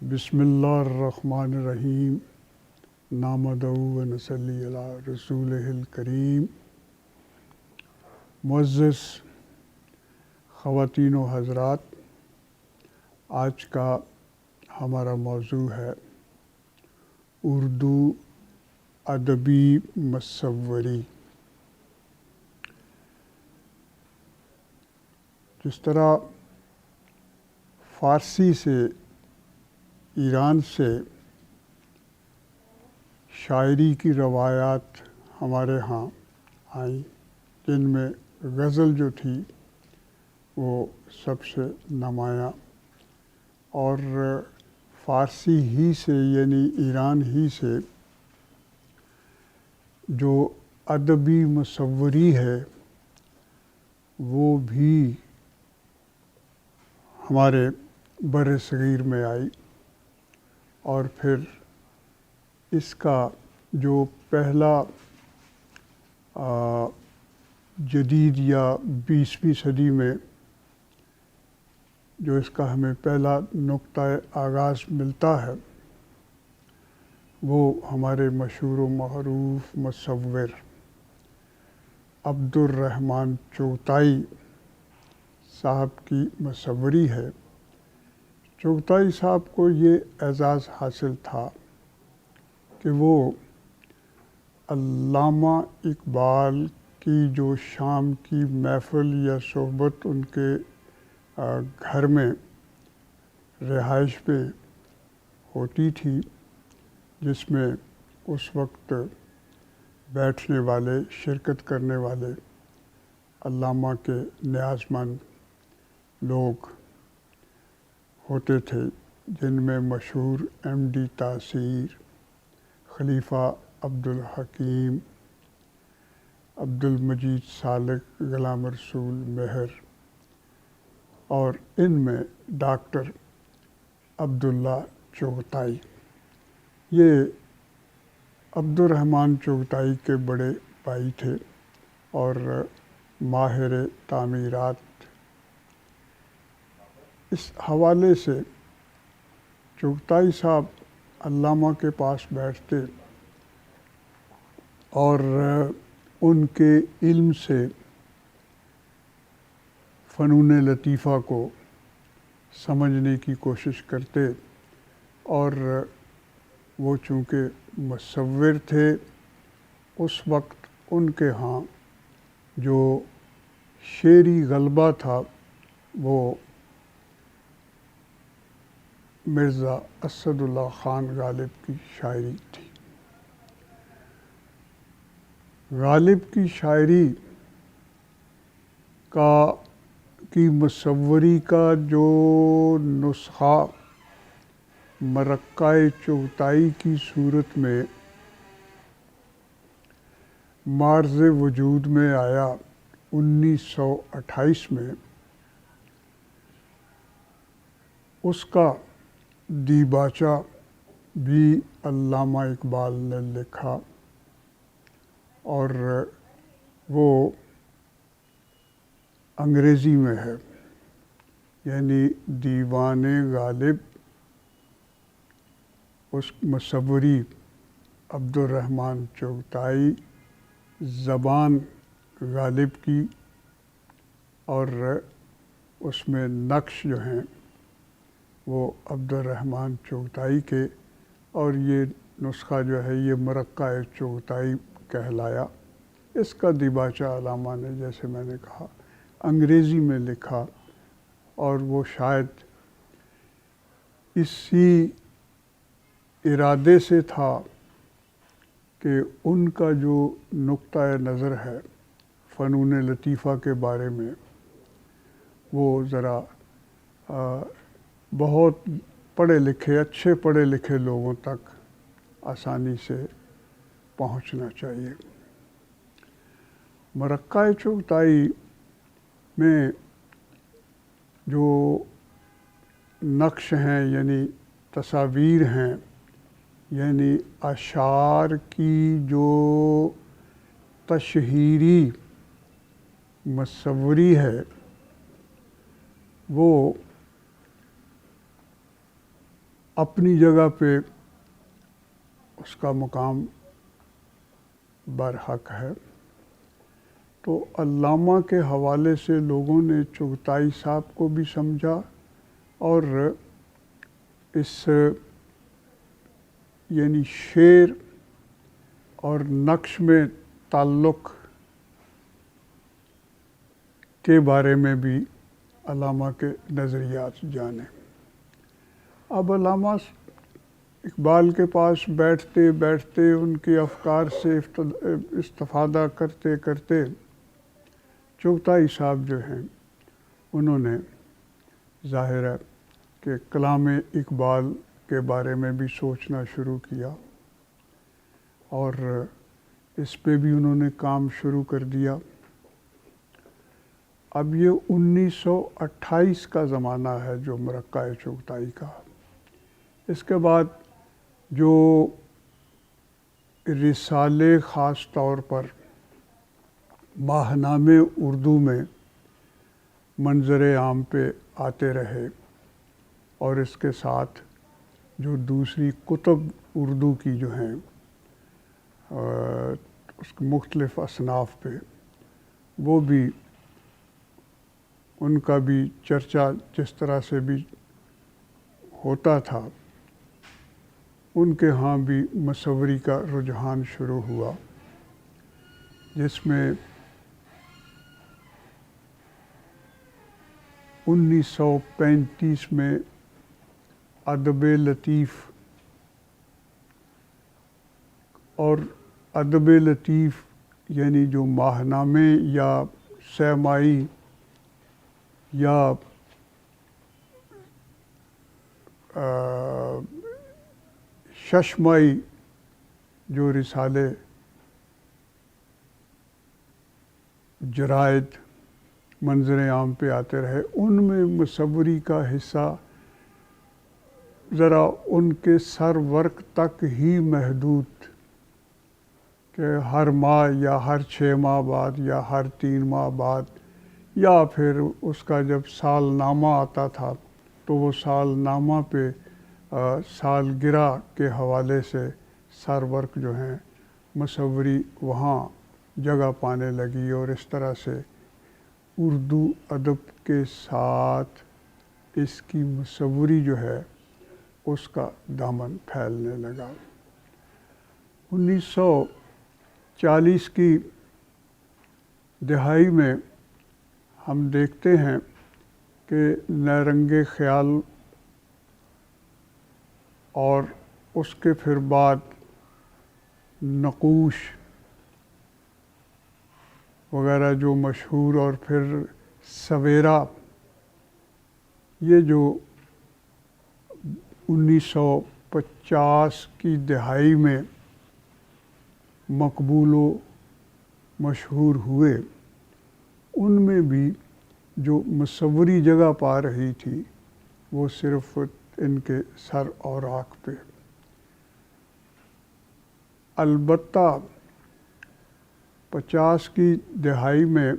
بسم اللہ الرحمن الرحیم نحمدہ و نصلی علی رسولہ الکریم۔ معزز خواتین و حضرات، آج کا ہمارا موضوع ہے اردو ادبی مصوری۔ جس طرح فارسی سے، ایران سے شاعری کی روایات ہمارے ہاں آئیں، جن میں غزل جو تھی وہ سب سے نمایاں، اور فارسی ہی سے یعنی ایران ہی سے جو ادبی مصوری ہے وہ بھی ہمارے بر صغیر میں آئی، اور پھر اس کا جو پہلا جدید یا 20ویں صدی میں جو اس کا ہمیں پہلا نقطہ آغاز ملتا ہے وہ ہمارے مشہور و معروف مصور عبد الرحمن چغتائی صاحب کی مصوری ہے۔ چغتائی صاحب کو یہ اعزاز حاصل تھا کہ وہ علامہ اقبال کی جو شام کی محفل یا صحبت ان کے گھر میں رہائش میں ہوتی تھی، جس میں اس وقت بیٹھنے والے، شرکت کرنے والے علامہ کے نیاز مند لوگ ہوتے تھے، جن میں مشہور ایم ڈی تاثیر، خلیفہ عبدالحکیم، عبدالمجید سالک، غلام رسول مہر، اور ان میں ڈاکٹر عبداللہ چغتائی۔ یہ عبد الرحمن چغتائی کے بڑے بھائی تھے اور ماہر تعمیرات۔ اس حوالے سے چغتائی صاحب علامہ کے پاس بیٹھتے اور ان کے علم سے فنون لطیفہ کو سمجھنے کی کوشش کرتے، اور وہ چونکہ مصور تھے، اس وقت ان کے ہاں جو شعری غلبہ تھا وہ مرزا اسد اللہ خان غالب کی شاعری تھی۔ غالب کی شاعری کی مصوری کا جو نسخہ مرقع چغتائی کی صورت میں معرض وجود میں آیا 1928 میں، اس کا دیباچہ بھی علامہ اقبال نے لکھا، اور وہ انگریزی میں ہے، یعنی دیوان غالب، اس مصوری عبد الرحمن چغتائی، زبان غالب کی، اور اس میں نقش جو ہیں وہ عبد الرحمن چغتائی کے، اور یہ نسخہ جو ہے یہ مرقع چغتائی کہلایا۔ اس کا دیباچہ علامہ نے، جیسے میں نے کہا، انگریزی میں لکھا، اور وہ شاید اسی ارادے سے تھا کہ ان کا جو نقطۂ نظر ہے فنون لطیفہ کے بارے میں وہ ذرا بہت پڑھے لکھے، اچھے پڑھے لکھے لوگوں تک آسانی سے پہنچنا چاہیے۔ مرقع چغتائی میں جو نقش ہیں یعنی تصاویر ہیں، یعنی اشعار کی جو تشہیری مصوری ہے وہ اپنی جگہ پہ اس کا مقام برحق ہے۔ تو علامہ کے حوالے سے لوگوں نے چغتائی صاحب کو بھی سمجھا اور اس یعنی شعر اور نقش میں تعلق کے بارے میں بھی علامہ کے نظریات جانے۔ اب علامہ اقبال کے پاس بیٹھتے بیٹھتے ان کے افکار سے استفادہ کرتے کرتے چغتائی صاحب جو ہیں انہوں نے ظاہر ہے کہ کلام اقبال کے بارے میں بھی سوچنا شروع کیا اور اس پہ بھی انہوں نے کام شروع کر دیا۔ اب یہ 1928 کا زمانہ ہے جو مرقع چغتائی کا۔ اس کے بعد جو رسالے خاص طور پر ماہنامے اردو میں منظر عام پہ آتے رہے اور اس کے ساتھ جو دوسری کتب اردو کی جو ہیں اس کے مختلف اصناف پہ وہ بھی ان کا بھی چرچا جس طرح سے بھی ہوتا تھا، ان کے ہاں بھی مصوری کا رجحان شروع ہوا، جس میں 1935 میں ادب لطیف اور ادب لطیف یعنی جو ماہنامے یا سیمائی یا ششمائی جو رسالے جرائد منظر عام پہ آتے رہے، ان میں مصوری کا حصہ ذرا ان کے سر ورق تک ہی محدود، کہ ہر ماہ یا ہر 6 ماہ بعد یا ہر 3 ماہ بعد یا پھر اس کا جب سال نامہ آتا تھا تو وہ سال نامہ پہ سالگرہ کے حوالے سے سر ورق جو ہیں مصوری وہاں جگہ پانے لگی، اور اس طرح سے اردو ادب کے ساتھ اس کی مصوری جو ہے اس کا دامن پھیلنے لگا۔ 1940 کی دہائی میں ہم دیکھتے ہیں کہ نیرنگ خیال اور اس کے پھر بعد نقوش وغیرہ جو مشہور، اور پھر سویرا، یہ جو 1950 کی دہائی میں مقبول و مشہور ہوئے، ان میں بھی جو مصوری جگہ پا رہی تھی وہ صرف ان کے سر اوراق پہ۔ البتہ 50 کی دہائی میں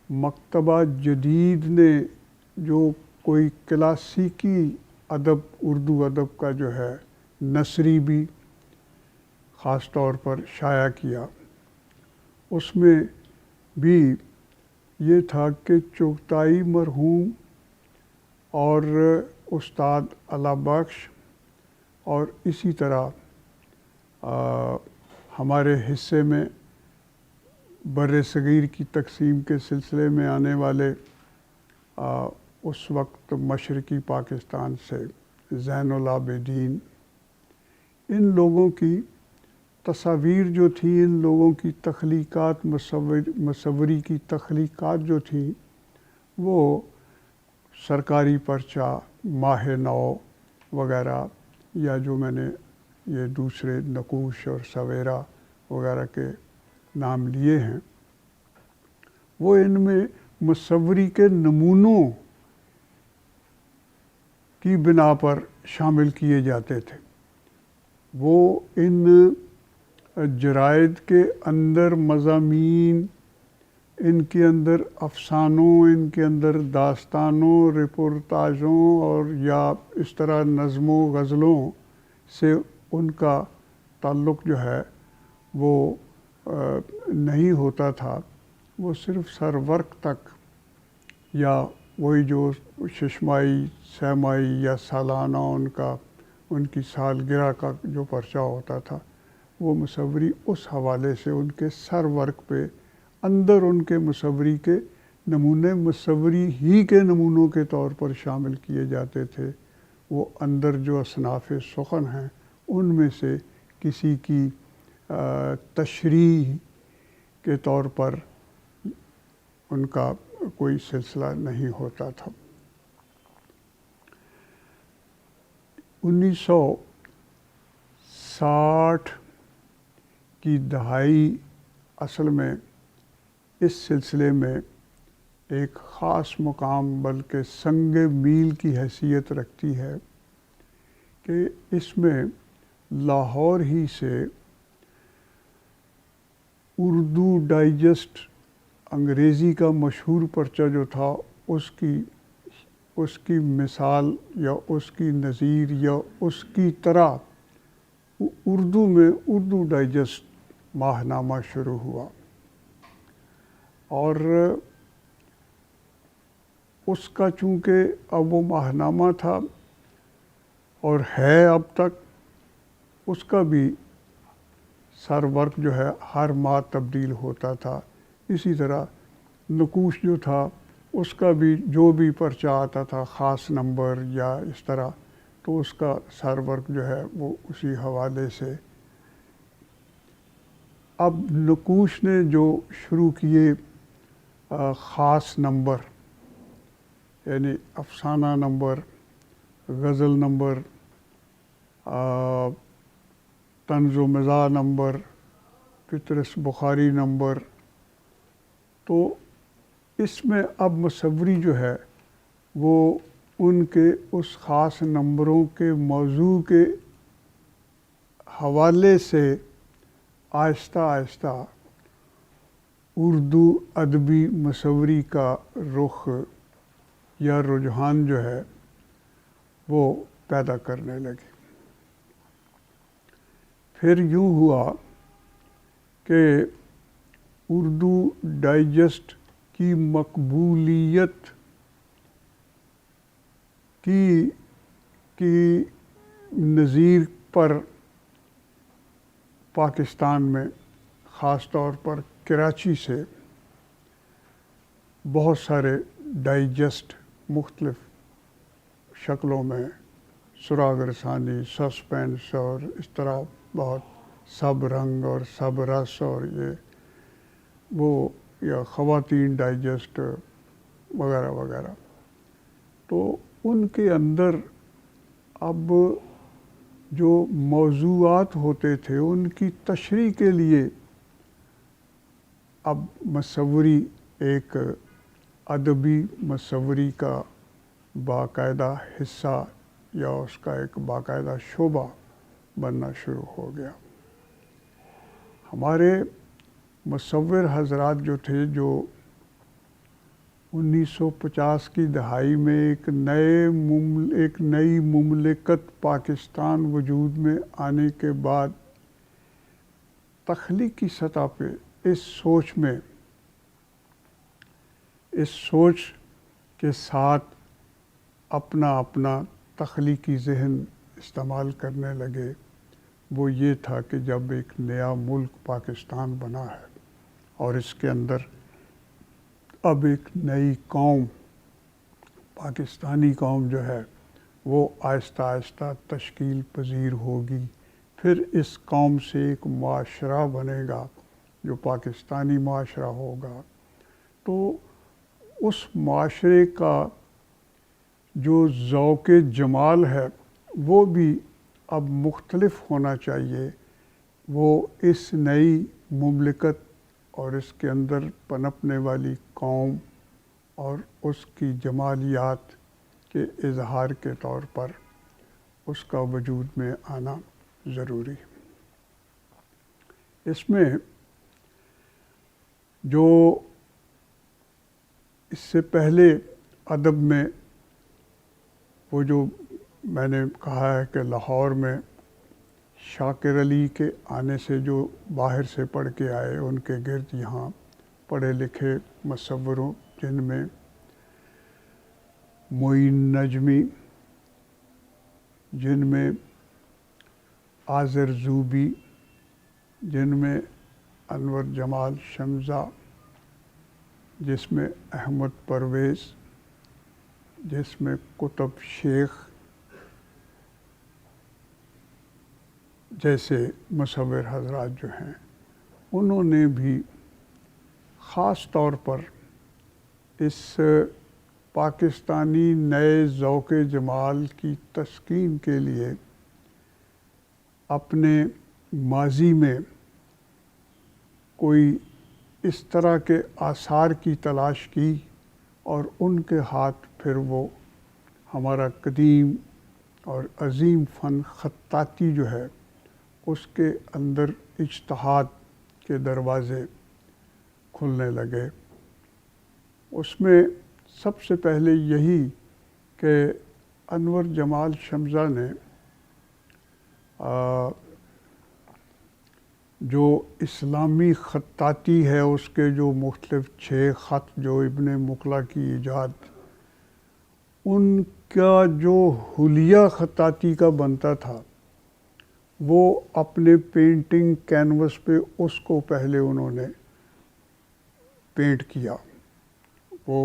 مکتبہ جدید نے جو کوئی کلاسیکی ادب، اردو ادب کا جو ہے نثری بھی خاص طور پر شائع کیا، اس میں بھی یہ تھا کہ چغتائی مرحوم اور استاد علا بخش اور اسی طرح ہمارے حصے میں بر صغیر کی تقسیم کے سلسلے میں آنے والے اس وقت مشرقی پاکستان سے زین العابدین، ان لوگوں کی تصاویر جو تھیں، ان لوگوں کی تخلیقات، مصوری کی تخلیقات جو تھیں، وہ سرکاری پرچہ، ماہ نو وغیرہ، یا جو میں نے یہ دوسرے نقوش اور سویرا وغیرہ کے نام لیے ہیں، وہ ان میں مصوری کے نمونوں کی بنا پر شامل کیے جاتے تھے۔ وہ ان جرائد کے اندر مضامین ان کے اندر افسانوں، ان کے اندر داستانوں، رپورتاجوں اور یا اس طرح نظموں غزلوں سے ان کا تعلق جو ہے وہ نہیں ہوتا تھا. وہ صرف سرورق تک یا وہی جو ششمائی، سہمائی یا سالانہ ان کی سالگرہ کا جو پرچہ ہوتا تھا، وہ مصوری اس حوالے سے ان کے سرورق پہ اندر ان کے مصوری کے نمونے مصوری ہی کے نمونوں کے طور پر شامل کیے جاتے تھے. وہ اندر جو اصناف سخن ہیں ان میں سے کسی کی تشریح کے طور پر ان کا کوئی سلسلہ نہیں ہوتا تھا. 1960 کی دہائی اصل میں اس سلسلے میں ایک خاص مقام بلکہ سنگ میل کی حیثیت رکھتی ہے کہ اس میں لاہور ہی سے اردو ڈائجسٹ انگریزی کا مشہور پرچہ جو تھا اس کی مثال یا اس کی نظیر یا اس کی طرح اردو میں اردو ڈائجسٹ ماہنامہ شروع ہوا. اور اس کا چونکہ اب وہ ماہنامہ تھا اور ہے اب تک، اس کا بھی سرورق جو ہے ہر ماہ تبدیل ہوتا تھا. اسی طرح نقوش جو تھا اس کا بھی جو بھی پرچہ آتا تھا خاص نمبر یا اس طرح، تو اس کا سرورق جو ہے وہ اسی حوالے سے. اب نقوش نے جو شروع کیے خاص نمبر، یعنی افسانہ نمبر، غزل نمبر، طنز و مزاح نمبر، پطرس بخاری نمبر، تو اس میں اب مصوری جو ہے وہ ان کے اس خاص نمبروں کے موضوع کے حوالے سے آہستہ آہستہ اردو ادبی مصوری کا رخ یا رجحان جو ہے وہ پیدا کرنے لگے. پھر یوں ہوا کہ اردو ڈائجسٹ کی مقبولیت کی نظیر پر پاکستان میں خاص طور پر کراچی سے بہت سارے ڈائجسٹ مختلف شکلوں میں، سراغ رسانی، سسپینس اور اس طرح بہت سب رنگ اور سب رس اور یہ وہ یا خواتین ڈائجسٹ وغیرہ وغیرہ، تو ان کے اندر اب جو موضوعات ہوتے تھے ان کی تشریح کے لیے اب مصوری ایک ادبی مصوری کا باقاعدہ حصہ یا اس کا ایک باقاعدہ شعبہ بننا شروع ہو گیا. ہمارے مصور حضرات جو تھے، جو 1950 کی دہائی میں ایک نئی مملکت پاکستان وجود میں آنے کے بعد تخلیقی سطح پہ اس سوچ کے ساتھ اپنا تخلیقی ذہن استعمال کرنے لگے. وہ یہ تھا کہ جب ایک نیا ملک پاکستان بنا ہے اور اس کے اندر اب ایک نئی قوم، پاکستانی قوم جو ہے وہ آہستہ آہستہ تشکیل پذیر ہوگی، پھر اس قوم سے ایک معاشرہ بنے گا جو پاکستانی معاشرہ ہوگا. تو اس معاشرے کا جو ذوق جمال ہے وہ بھی اب مختلف ہونا چاہیے. وہ اس نئی مملکت اور اس کے اندر پنپنے والی قوم اور اس کی جمالیات کے اظہار کے طور پر اس کا وجود میں آنا ضروری ہے. اس میں جو اس سے پہلے ادب میں وہ جو میں نے کہا ہے کہ لاہور میں شاکر علی کے آنے سے جو باہر سے پڑھ کے آئے ان کے گرد یہاں پڑھے لکھے مصوروں جن میں معین نجمی، جن میں آذر زوبی، جن میں انور جمال شمزہ، جس میں احمد پرویز، جس میں قطب شیخ جیسے مصور حضرات جو ہیں، انہوں نے بھی خاص طور پر اس پاکستانی نئے ذوق جمال کی تسکین کے لیے اپنے ماضی میں کوئی اس طرح کے آثار کی تلاش کی اور ان کے ہاتھ پھر وہ ہمارا قدیم اور عظیم فن خطاطی جو ہے اس کے اندر اجتہاد کے دروازے کھلنے لگے۔ اس میں سب سے پہلے یہی کہ انور جمال شمزہ نے جو اسلامی خطاطی ہے اس کے جو مختلف 6 خط جو ابن مقلہ کی ایجاد، ان کا جو حلیہ خطاطی کا بنتا تھا وہ اپنے پینٹنگ کینوس پہ اس کو پہلے انہوں نے پینٹ کیا۔ وہ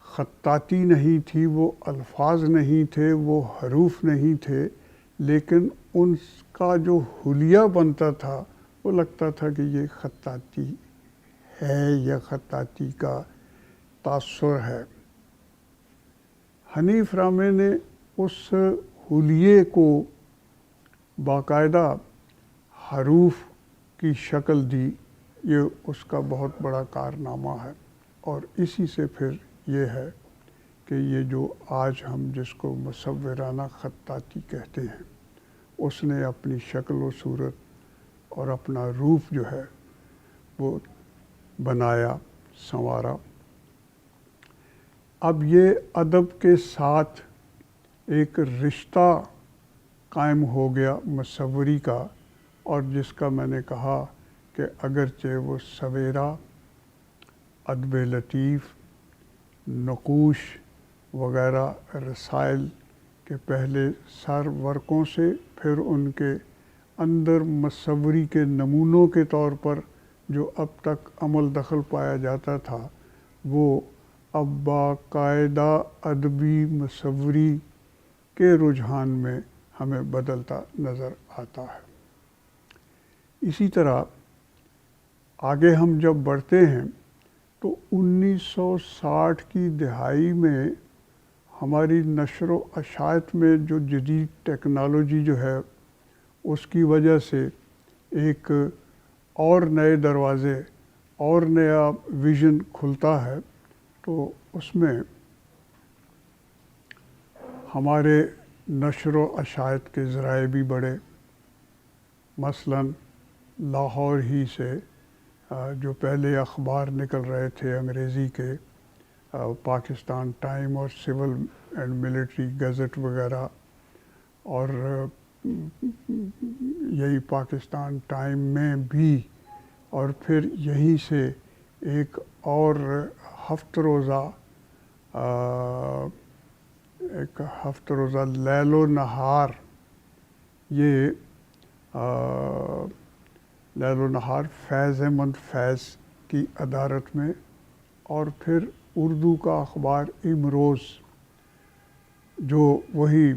خطاطی نہیں تھی، وہ الفاظ نہیں تھے، وہ حروف نہیں تھے، لیکن ان کا جو حلیہ بنتا تھا وہ لگتا تھا کہ یہ خطاطی ہے یا خطاطی کا تاثر ہے۔ حنیف رامے نے اس حلیے کو باقاعدہ حروف کی شکل دی، یہ اس کا بہت بڑا کارنامہ ہے۔ اور اسی سے پھر یہ ہے کہ یہ جو آج ہم جس کو مصورانہ خطاطی کہتے ہیں اس نے اپنی شکل و صورت اور اپنا روپ جو ہے وہ بنایا، سنوارا۔ اب یہ ادب کے ساتھ ایک رشتہ قائم ہو گیا مصوری کا، اور جس کا میں نے کہا کہ اگرچہ وہ سویرا، ادب لطیف، نقوش وغیرہ رسائل کے پہلے سر ورقوں سے، پھر ان کے اندر مصوری کے نمونوں کے طور پر جو اب تک عمل دخل پایا جاتا تھا، وہ اب باقاعدہ ادبی مصوری کے رجحان میں ہمیں بدلتا نظر آتا ہے۔ اسی طرح آگے ہم جب بڑھتے ہیں تو 1960 کی دہائی میں ہماری نشر و اشاعت میں جو جدید ٹیکنالوجی جو ہے اس کی وجہ سے ایک اور نئے دروازے اور نیا ویژن کھلتا ہے، تو اس میں ہمارے نشر و اشاعت کے ذرائع بھی بڑھے۔ مثلاً لاہور ہی سے جو پہلے اخبار نکل رہے تھے انگریزی کے، پاکستان ٹائم اور سول اینڈ ملٹری گزٹ وغیرہ، اور یہی پاکستان ٹائم میں بھی، اور پھر یہیں سے ایک اور ہفتہ روزہ لیل و نہار، یہ لیل و نہار فیض احمد فیض کی ادارت میں، اور پھر اردو کا اخبار امروز جو وہی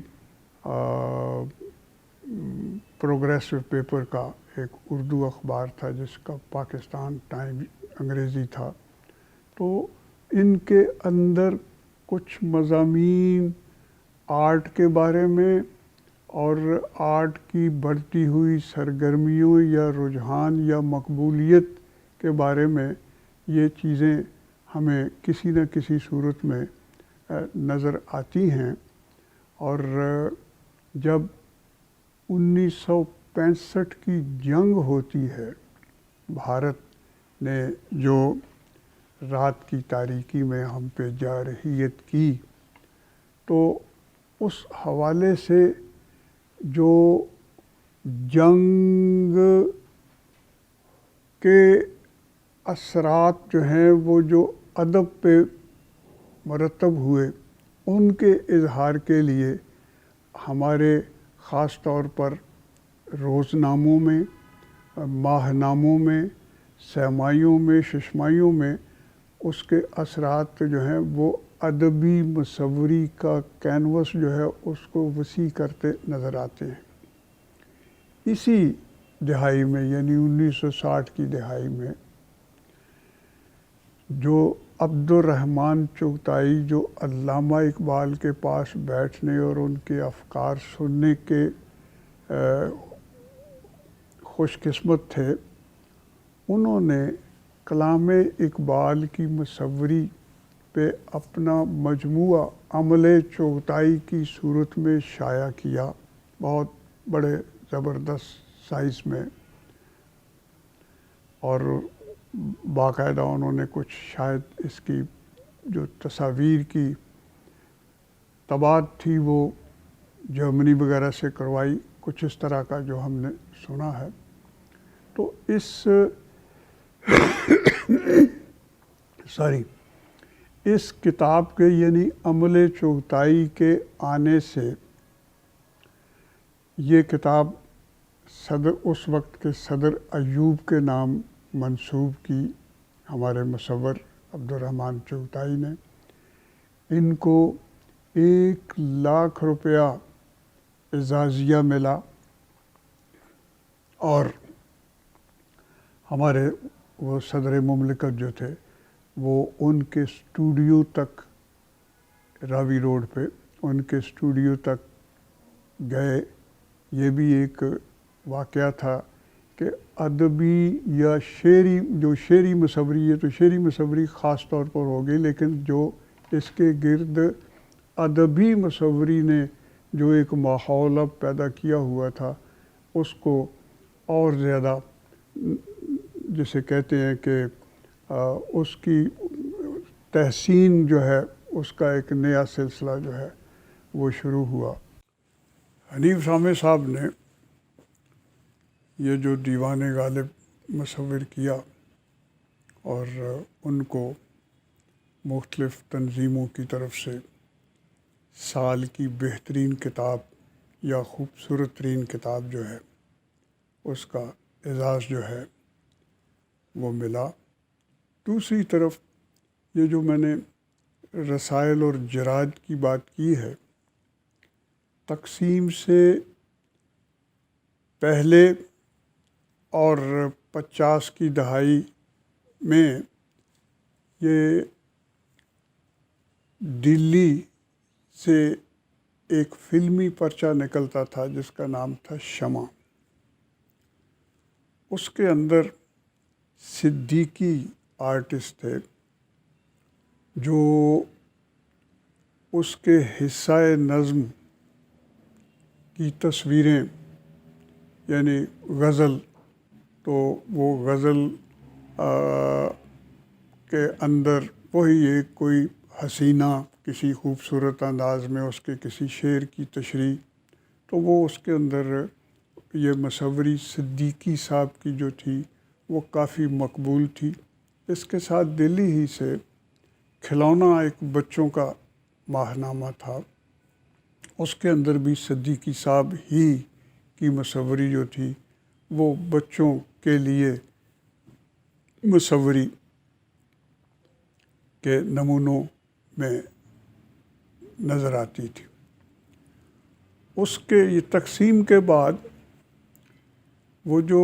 پروگریسو پیپر کا ایک اردو اخبار تھا جس کا پاکستان ٹائم انگریزی تھا۔ تو ان کے اندر کچھ مضامین آرٹ کے بارے میں اور آرٹ کی بڑھتی ہوئی سرگرمیوں یا رجحان یا مقبولیت کے بارے میں یہ چیزیں ہمیں کسی نہ کسی صورت میں نظر آتی ہیں۔ اور جب 1965 کی جنگ ہوتی ہے، بھارت نے جو رات کی تاریکی میں ہم پہ جارحیت کی، تو اس حوالے سے جو جنگ کے اثرات جو ہیں وہ جو ادب پہ مرتب ہوئے، ان کے اظہار کے لیے ہمارے خاص طور پر روزناموں میں، ماہ ناموں میں، سیمائیوں میں، ششمائیوں میں اس کے اثرات جو ہیں وہ ادبی مصوری کا کینوس جو ہے اس کو وسیع کرتے نظر آتے ہیں۔ اسی دہائی میں یعنی 1960 کی دہائی میں جو عبد الرحمن چغتائی جو علامہ اقبال کے پاس بیٹھنے اور ان کے افکار سننے کے خوش قسمت تھے، انہوں نے کلام اقبال کی مصوری پہ اپنا مجموعہ عمل چغتائی کی صورت میں شائع کیا، بہت بڑے زبردست سائز میں، اور باقاعدہ انہوں نے کچھ شاید اس کی جو تصاویر کی طباعت تھی وہ جرمنی وغیرہ سے کروائی، کچھ اس طرح کا جو ہم نے سنا ہے۔ تو اس کتاب کے یعنی عمل چغتائی کے آنے سے یہ کتاب اس وقت کے صدر ایوب کے نام منسوب کی ہمارے مصور عبد الرحمن چغتائی نے۔ ان کو 1,00,000 روپیہ اعزازیہ ملا، اور ہمارے وہ صدر مملکت جو تھے وہ ان کے اسٹوڈیو تک، راوی روڈ پہ ان کے اسٹوڈیو تک گئے۔ یہ بھی ایک واقعہ تھا کہ ادبی یا شعری مصوری ہے تو شعری مصوری خاص طور پر ہو گئی، لیکن جو اس کے گرد ادبی مصوری نے جو ایک ماحول اب پیدا کیا ہوا تھا اس کو اور زیادہ، جسے کہتے ہیں کہ اس کی تحسین جو ہے اس کا ایک نیا سلسلہ جو ہے وہ شروع ہوا۔ حنیف سامع صاحب نے یہ جو دیوان غالب مصور کیا اور ان کو مختلف تنظیموں کی طرف سے سال کی بہترین کتاب یا خوبصورت ترین کتاب جو ہے اس کا اعزاز جو ہے وہ ملا۔ دوسری طرف یہ جو میں نے رسائل اور جرائد کی بات کی ہے، تقسیم سے پہلے اور 50 کی دہائی میں یہ دلی سے ایک فلمی پرچہ نکلتا تھا جس کا نام تھا شمع۔ اس کے اندر صدیقی آرٹسٹ تھے جو اس کے حصہ نظم کی تصویریں، یعنی غزل، تو وہ غزل کے اندر وہی ایک کوئی حسینہ کسی خوبصورت انداز میں اس کے کسی شعر کی تشریح، تو وہ اس کے اندر یہ مصوری صدیقی صاحب کی جو تھی وہ کافی مقبول تھی۔ اس کے ساتھ دلی ہی سے کھلونا ایک بچوں کا ماہنامہ تھا، اس کے اندر بھی صدیقی صاحب ہی کی مصوری جو تھی وہ بچوں کے لیے مصوری کے نمونوں میں نظر آتی تھی۔ اس کے یہ تقسیم کے بعد وہ جو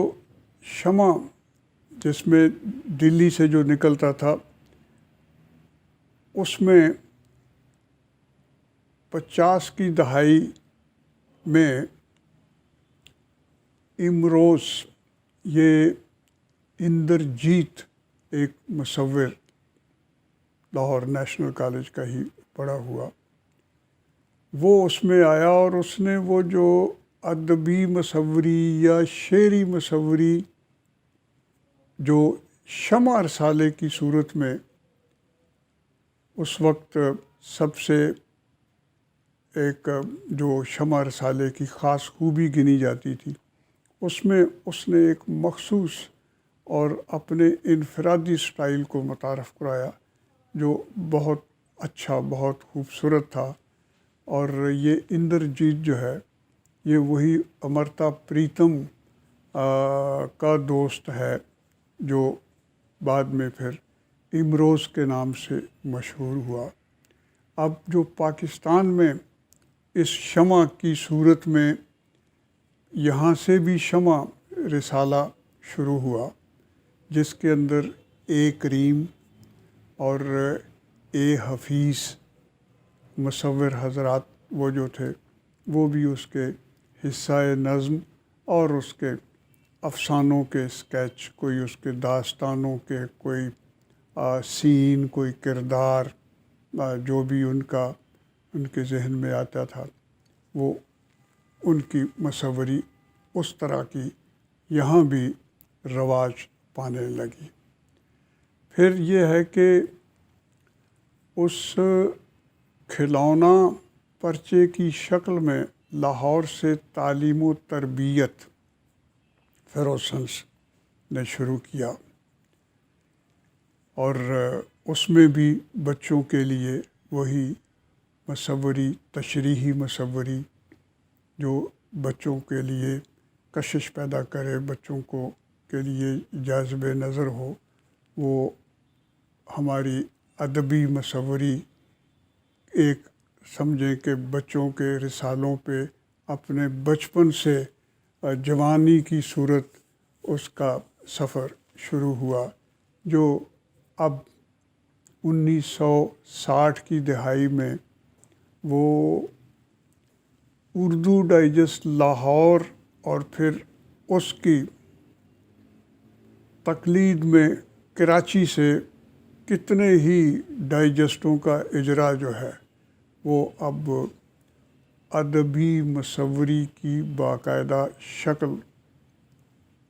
شمع جس میں دلی سے جو نکلتا تھا اس میں 50 کی دہائی میں امروز یہ اندرجیت ایک مصور لاہور نیشنل کالج کا ہی پڑھا ہوا، وہ اس میں آیا اور اس نے وہ جو ادبی مصوری یا شعری مصوری جو شمع رسالے کی صورت میں اس وقت سب سے ایک جو شمع رسالے کی خاص خوبی گنی جاتی تھی، اس میں اس نے ایک مخصوص اور اپنے انفرادی سٹائل کو متعارف کرایا جو بہت اچھا، بہت خوبصورت تھا. اور یہ اندرجیت جو ہے یہ وہی امرتا پریتم کا دوست ہے جو بعد میں پھر امروز کے نام سے مشہور ہوا. اب جو پاکستان میں اس شمع کی صورت میں یہاں سے بھی شمع رسالہ شروع ہوا، جس کے اندر اے کریم اور اے حفیظ مصور حضرات وہ جو تھے وہ بھی اس کے حصہ نظم اور اس کے افسانوں کے اسکیچ، کوئی اس کے داستانوں کے کوئی سین، کوئی کردار جو بھی ان کے ذہن میں آتا تھا وہ ان کی مصوری اس طرح کی یہاں بھی رواج پانے لگی. پھر یہ ہے کہ اس کھلونا پرچے کی شکل میں لاہور سے تعلیم و تربیت فیروسنس نے شروع کیا، اور اس میں بھی بچوں کے لیے وہی مصوری، تشریحی مصوری جو بچوں کے لیے کشش پیدا کرے، بچوں کو کے لیے جاذب نظر ہو، وہ ہماری ادبی مصوری ایک سمجھیں کہ بچوں کے رسالوں پہ اپنے بچپن سے جوانی کی صورت اس کا سفر شروع ہوا، جو اب 1960 کی دہائی میں وہ اردو ڈائجسٹ لاہور اور پھر اس کی تقلید میں کراچی سے کتنے ہی ڈائجسٹوں کا اجرا جو ہے وہ اب ادبی مصوری کی باقاعدہ شکل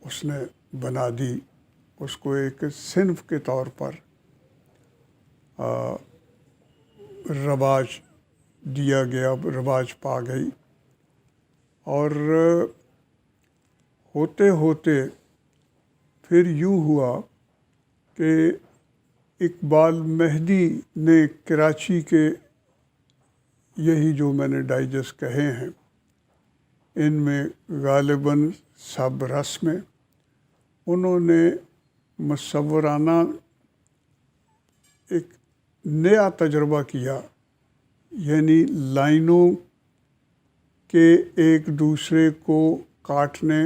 اس نے بنا دی، اس کو ایک صنف کے طور پر رواج دیا گیا، رواج پا گئی. اور ہوتے ہوتے پھر یوں ہوا کہ اقبال مہدی نے کراچی کے یہی جو میں نے ڈائجسٹ کہے ہیں ان میں غالباً سب رس میں انہوں نے مصورانہ ایک نیا تجربہ کیا، یعنی لائنوں کے ایک دوسرے کو کاٹنے،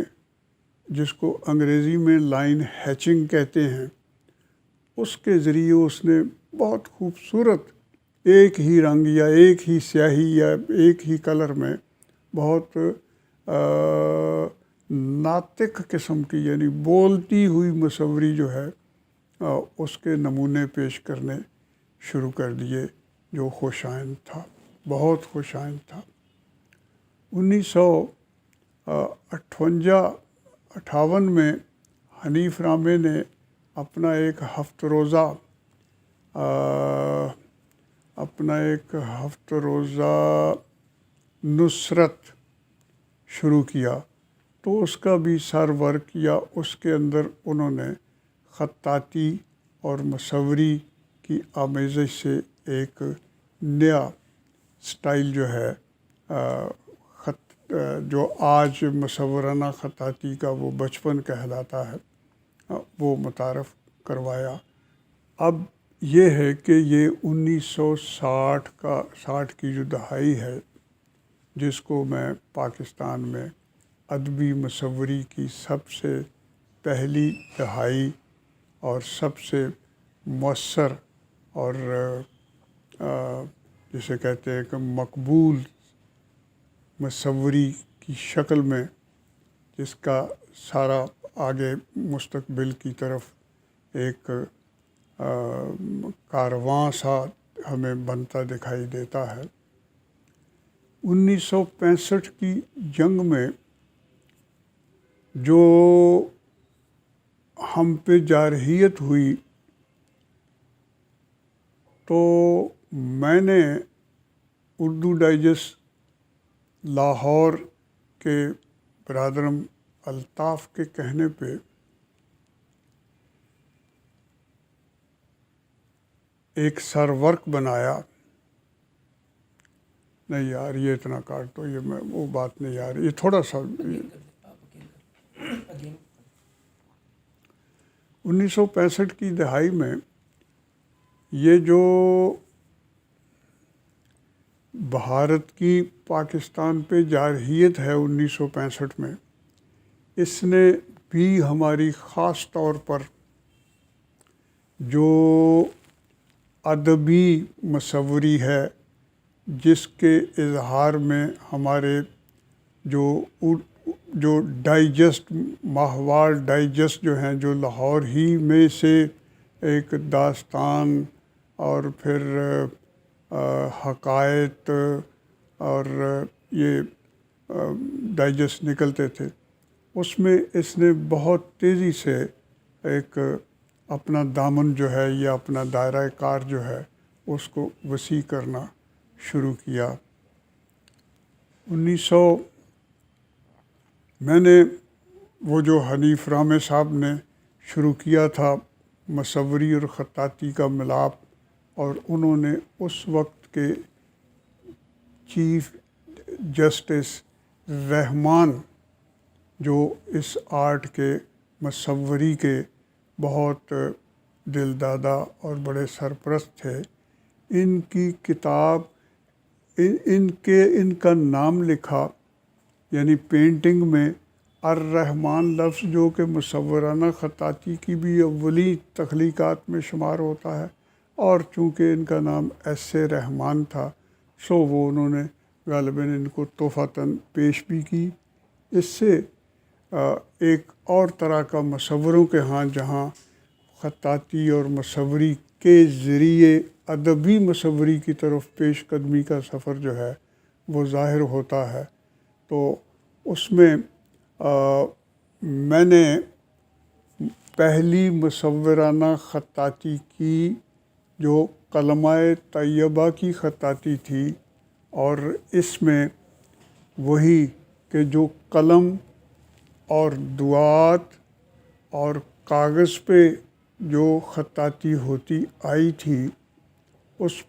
جس کو انگریزی میں لائن ہیچنگ کہتے ہیں، اس کے ذریعے اس نے بہت خوبصورت ایک ہی رنگ یا ایک ہی سیاہی یا ایک ہی کلر میں بہت ناطق قسم کی، یعنی بولتی ہوئی مصوری جو ہے اس کے نمونے پیش کرنے شروع کر دیے، جو خوش آئند تھا، بہت خوش آئند تھا. 1958 میں حنیف رامے نے اپنا ایک ہفت روزہ نصرت شروع کیا، تو اس کا بھی سر ورک یا اس کے اندر انہوں نے خطاطی اور مصوری کی آمیزش سے ایک نیا سٹائل جو ہے جو آج مصورانہ خطاطی کا وہ بچپن کہلاتا ہے وہ متعارف کروایا. اب یہ ہے کہ یہ 1960 کی جو دہائی ہے جس کو میں پاکستان میں ادبی مصوری کی سب سے پہلی دہائی اور سب سے مؤثر اور جسے کہتے ہیں کہ مقبول مصوری کی شکل میں، جس کا سارا آگے مستقبل کی طرف ایک کارواں سا ہمیں بنتا دکھائی دیتا ہے. 1965 کی جنگ میں جو ہم پہ جارحیت ہوئی تو میں نے اردو ڈائجسٹ لاہور کے برادرم الطاف کے کہنے پہ ایک سرورک بنایا. نہیں یار یہ اتنا کاٹ تو یہ میں وہ بات نہیں آ رہی، یہ تھوڑا سا 1965 کی دہائی میں یہ جو بھارت کی پاکستان پہ جارحیت ہے 1965 میں، اس نے بھی ہماری خاص طور پر جو ادبی مصوری ہے، جس کے اظہار میں ہمارے جو ڈائجسٹ ماہوار ڈائجسٹ جو ہیں، جو لاہور ہی میں سے ایک داستان اور پھر حقائق اور یہ ڈائجسٹ نکلتے تھے، اس میں اس نے بہت تیزی سے ایک اپنا دامن جو ہے یا اپنا دائرہ کار جو ہے اس کو وسیع کرنا شروع کیا. میں نے وہ جو حنیف رامے صاحب نے شروع کیا تھا مصوری اور خطاطی کا ملاپ، اور انہوں نے اس وقت کے چیف جسٹس رحمان جو اس آرٹ کے مصوری کے بہت دل دادا اور بڑے سرپرست تھے، ان کی کتاب ان کا نام لکھا، یعنی پینٹنگ میں الرحمن لفظ جو کہ مصورانہ خطاطی کی بھی اولی تخلیقات میں شمار ہوتا ہے، اور چونکہ ان کا نام ایس اے رحمان تھا سو وہ انہوں نے غالباً ان کو تحفتاً پیش بھی کی. اس سے ایک اور طرح کا مصوروں کے ہاں جہاں خطاطی اور مصوری کے ذریعے ادبی مصوری کی طرف پیش قدمی کا سفر جو ہے وہ ظاہر ہوتا ہے. تو اس میں میں نے پہلی مصورانہ خطاطی کی جو کلمہ طیبہ کی خطاطی تھی، اور اس میں وہی کہ جو قلم اور دعات اور کاغذ پہ جو خطاطی ہوتی آئی تھی، اس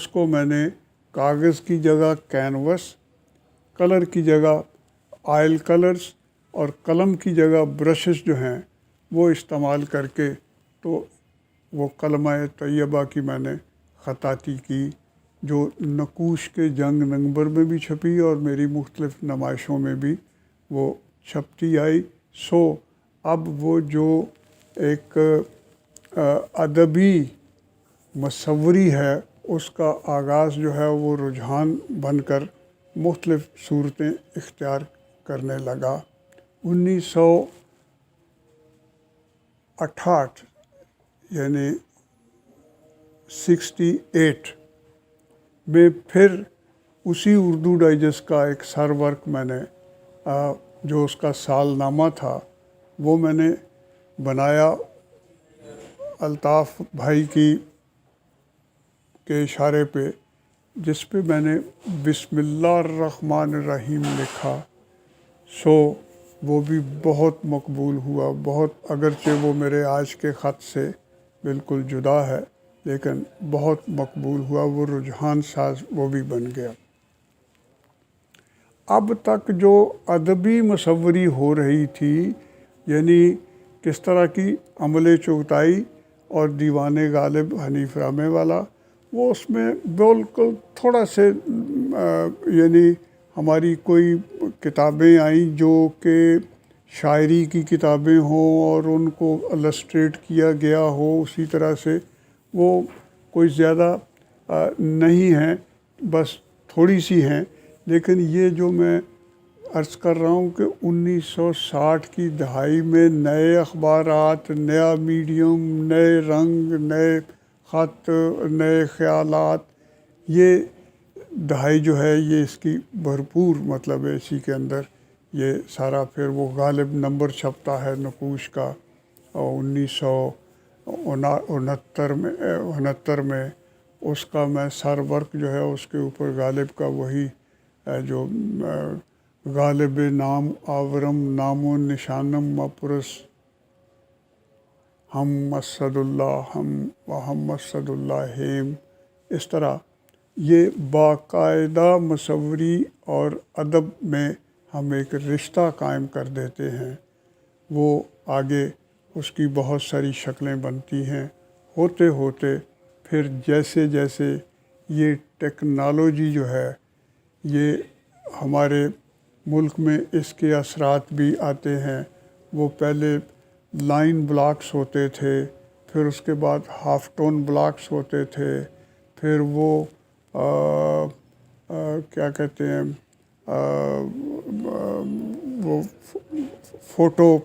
کو میں نے کاغذ کی جگہ کینوس، کلر کی جگہ آئل کلرز اور قلم کی جگہ برشز جو ہیں وہ استعمال کر کے تو وہ کلمہ طیبہ کی میں نے خطاطی کی، جو نقوش کے جنگ نمبر میں بھی چھپی اور میری مختلف نمائشوں میں بھی وہ چھپتی آئی. سو اب وہ جو ایک ادبی مصوری ہے اس کا آغاز جو ہے وہ رجحان بن کر مختلف صورتیں اختیار کرنے لگا. 1968 یعنی 68 میں پھر اسی اردو ڈائجسٹ کا ایک سر ورک میں نے جو اس کا سال نامہ تھا وہ میں نے بنایا الطاف بھائی کے اشارے پہ، جس پہ میں نے بسم اللہ الرحمن الرحیم لکھا. سو وہ بھی بہت مقبول ہوا، بہت، اگرچہ وہ میرے آج کے خط سے بالکل جدا ہے لیکن بہت مقبول ہوا، وہ رجحان ساز وہ بھی بن گیا. اب تک جو ادبی مصوری ہو رہی تھی، یعنی کس طرح کی عمل چغتائی اور دیوان غالب حنیف رامے والا، وہ اس میں بالکل تھوڑا سے یعنی ہماری کوئی کتابیں آئیں جو کہ شاعری کی کتابیں ہوں اور ان کو السٹریٹ کیا گیا ہو اسی طرح سے، وہ کوئی زیادہ نہیں ہیں، بس تھوڑی سی ہیں. لیکن یہ جو میں عرض کر رہا ہوں کہ 1960 کی دہائی میں نئے اخبارات، نیا میڈیم، نئے رنگ، نئے خط، نئے خیالات، یہ دہائی جو ہے یہ اس کی بھرپور مطلب ہے. اسی کے اندر یہ سارا پھر وہ غالب نمبر چھپتا ہے نقوش کا، اور 1969 میں اس کا میں سر ورک جو ہے اس کے اوپر غالب کا وہی جو غالب نام آورم نام و نشانم مپرس ہم مسد اللہ ہم مسد اللہ ہیم، اس طرح یہ باقاعدہ مصوری اور ادب میں ہم ایک رشتہ قائم کر دیتے ہیں. وہ آگے اس کی بہت ساری شکلیں بنتی ہیں. ہوتے ہوتے پھر جیسے جیسے یہ ٹیکنالوجی جو ہے یہ ہمارے ملک میں اس کے اثرات بھی آتے ہیں. وہ پہلے لائن بلاکس ہوتے تھے، پھر اس کے بعد ہاف ٹون بلاکس ہوتے تھے، پھر وہ کیا کہتے ہیں وہ فوٹو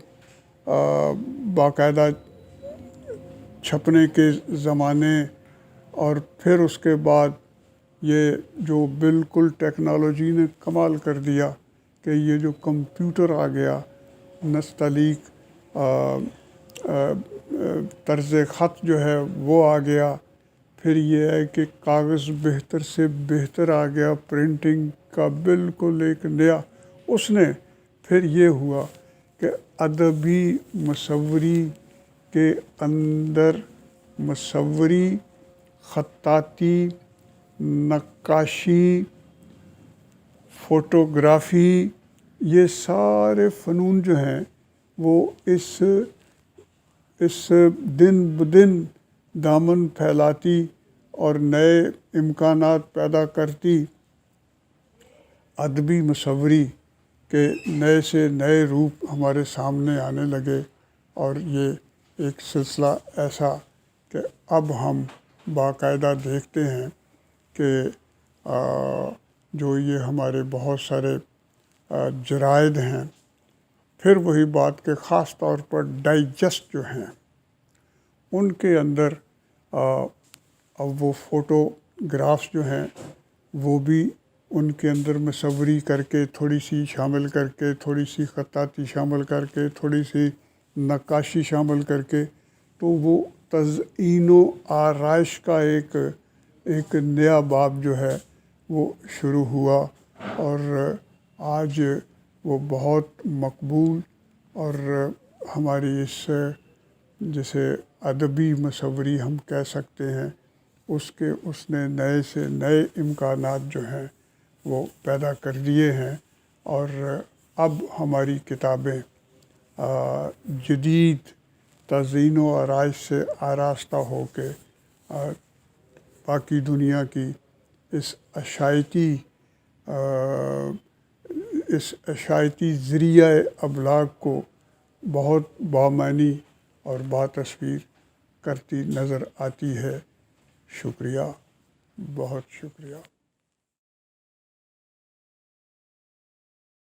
باقاعدہ چھپنے کے زمانے، اور پھر اس کے بعد یہ جو بالکل ٹیکنالوجی نے کمال کر دیا کہ یہ جو کمپیوٹر آ گیا، نستعلیق طرز خط جو ہے وہ آ گیا. پھر یہ ہے کہ کاغذ بہتر سے بہتر آ گیا، پرنٹنگ کا بالکل ایک نیا. اس نے پھر یہ ہوا کہ ادبی مصوری کے اندر مصوری، خطاطی، نقاشی، فوٹوگرافی، یہ سارے فنون جو ہیں وہ اس دن بدن دامن پھیلاتی اور نئے امکانات پیدا کرتی. ادبی مصوری کے نئے سے نئے روپ ہمارے سامنے آنے لگے، اور یہ ایک سلسلہ ایسا کہ اب ہم باقاعدہ دیکھتے ہیں کہ جو یہ ہمارے بہت سارے جرائد ہیں، پھر وہی بات کہ خاص طور پر ڈائجسٹ جو ہیں ان کے اندر اب وہ فوٹوگرافس جو ہیں وہ بھی ان کے اندر مصوری کر کے تھوڑی سی شامل کر کے، تھوڑی سی خطاطی شامل کر کے، تھوڑی سی نقاشی شامل کر کے، تو وہ تزئین و آرائش کا ایک نیا باب جو ہے وہ شروع ہوا، اور آج وہ بہت مقبول اور ہماری جسے ادبی مصوری ہم کہہ سکتے ہیں، اس نے نئے سے نئے امکانات جو ہیں وہ پیدا کر دیے ہیں. اور اب ہماری کتابیں جدید تزئین و آرائش سے آراستہ ہو کے باقی دنیا کی اس اشاعتی ذریعہ ابلاغ کو بہت بامعنی اور باتصویر کرتی نظر آتی ہے. شکریہ، بہت شکریہ.